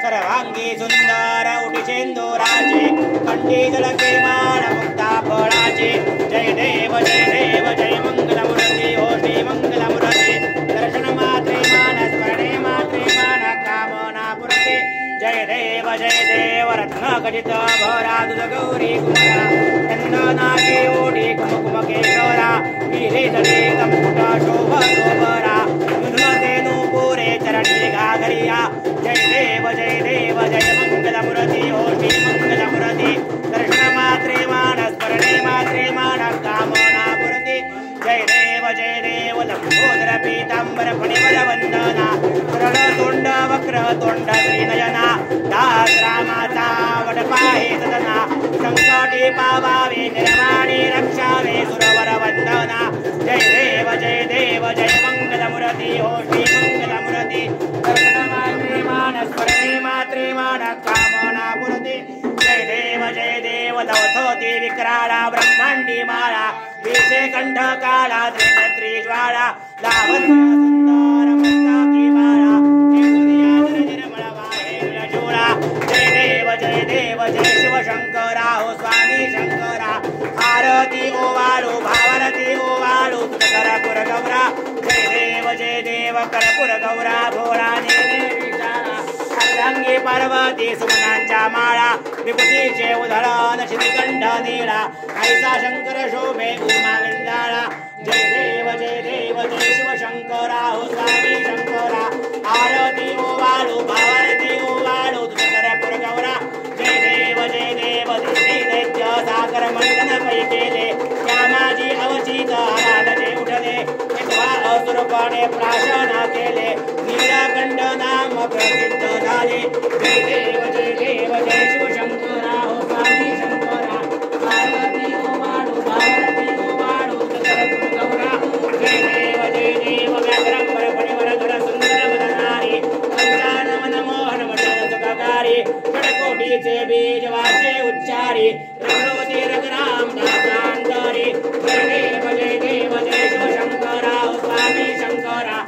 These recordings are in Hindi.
सर्वांगी सुंदर उटिचेंदुराचे कंठी झळके मान मुक्ता फळाचे जय देव जय मंगलमूर्ती हो श्री मंगलमूर्ती दर्शन मात्रे मान स्मरणे मात्रे मान कामना पुरते जय देव रत्न खचित भरा दुध गौरी कुमरा चंदनाची ओढी कुमकुम केशरा विरे जडे कमुटा शोभा शोभरा दुधमते नुपुरे चरणी घाघरिया जय देव जय मंगलमूर्ती हो श्री मंगलमूर्ती दर्शन मात्रे मान स्मरणे मात्रे मान कामना पुरते जय देव लंबोदर पीतांबर फणिवर वंदना सरळ तोंड वक्र तोंड श्रीनयना दास रामाचा वडपाहे सदना संकटे पावावे निर्वाणी रक्षावे सुरवर वंदना जय देव जय मंगलमूर्ती हो श्री मंगलमूर्ती दर्शन मात्रे मान स्मरणे मात्रे मान कामना पुरते जय देव लवथोती विक्राळा ब्रह्मांडी माळा विषे कंठ काळा त्रिनेत्री ज्वाळा लावण्य सुंदर मस्तकी माळा निर्मळ वाहे जुळा जय देव जय शिवशंकरा हो स्वामी शंकरा आरती ओवाळू भावारती ओवाळू करपुर गौरा जय देव करपुर गौरा भोळा देवी अर्धांगी पार्वती सुमनांच्या माळा विभूतीचे उधळण श्रीकंठ नीळा ऐसा शंकर शोभे उमा विंदाळा जय देव जय शिवशंकरा हो स्वामी शंकरा आरती ओवाळू भावारती ओवाळू करपुर गौरा जय देव दैत्य सागर मंथन पै केले त्या माझी अवचित आराधने उठले असुरपणे प्राशन केले नीलकंठ नाम प्रसिद्ध झाले जय देव जय शिवशंकरा हो स्वामी शंकरा पार्वती ओवाळू भावरती ओवाळू करपुर गौरा जय देव व्याघ्रंबर फणिवर धर सुंदर वदनारी पंचान मनमोहन मंडल सुखकारी षडकोटीचे बीज वाचे उच्चारी प्रकृती रघुराम दासांतरी जय देव जय शिवशंकरा हो स्वामी शंकरा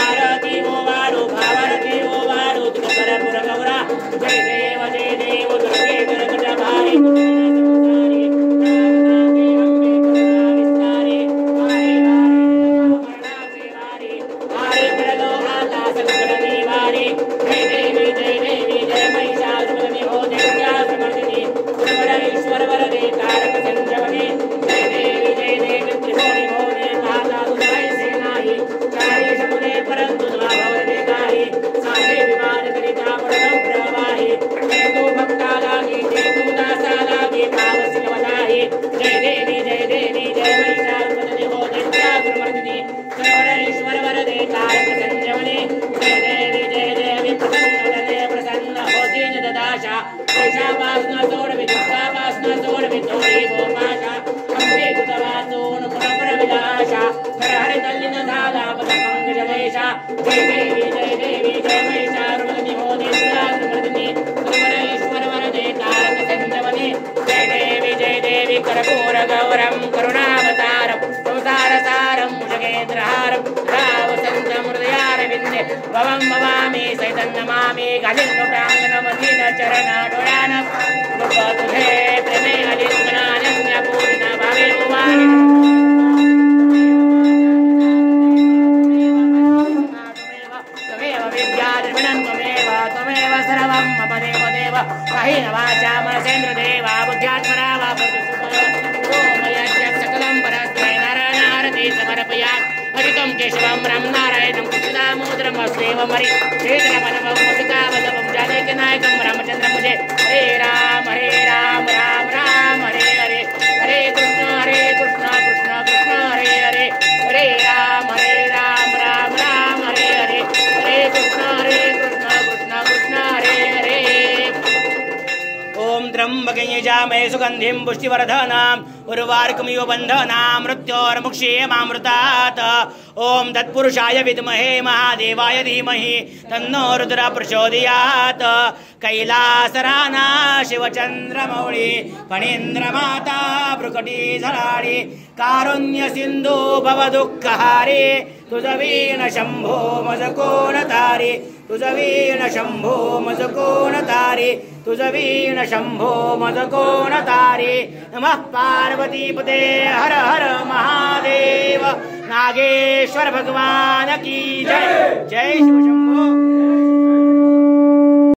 आरती ओवाळू भावारती ओवाळू करपुर गौरा जय देव दुर्गे दुर्गट भारी कर्पूर गौरम करुणावतारम संसारसारम मुजगेन्द्रहारम रावसंतं हृदयारविन्दे भवं भवामि सहितं नमामि गालिन्दोटाङ्गनमधीन चरण डोळ्यान कृप तुझे प्रेमे अलिंगनानन्यपूर्ण भावे उवानि त्वमेव विद्याद्रविणं त्वमेव सर्वं मम देवदेव कायेन वाचा मनसेन्द्रदेव बुद्ध्यात्मना वा हरितं केशवं राम नारायणं कृष्णदामोदरं वसुदेवं हरि श्रीधरमनवं वसुकावधवं जानकीनायकं रामचन्द्रं मुझे हरे राम राम राम हरे हरे हरे कृष्ण कृष्ण कृष्ण हरे हरे हरे राम राम हरे हरे हरे कृष्ण कृष्ण कृष्ण हरे हरे ओम त्र्यंबके यजामहे सुगंधिं पुष्टिवर्धनम् उर्वारुकमिव बन्धनान् मृत्योर्मुक्षीयमामृतात् ओम तत्पुरुषाय विद्महे महादेवाय धीमहि तन्नो रुद्र प्रचोदयात्। कैलासराना शिवचंद्रमौळी फणींद्र माता भ्रुकटी झलाळी कारुण्य सिंधू भव दुःखहारी तुझ वीण शंभो मज कोण तारी तुझ वीण शंभो मज कोण तारी तुझ वीण शंभो मज कोण तारी। नमः पार्वतीपते हर हर महादेव नागेश्वर भगवान की जय। जय शिव शंभो।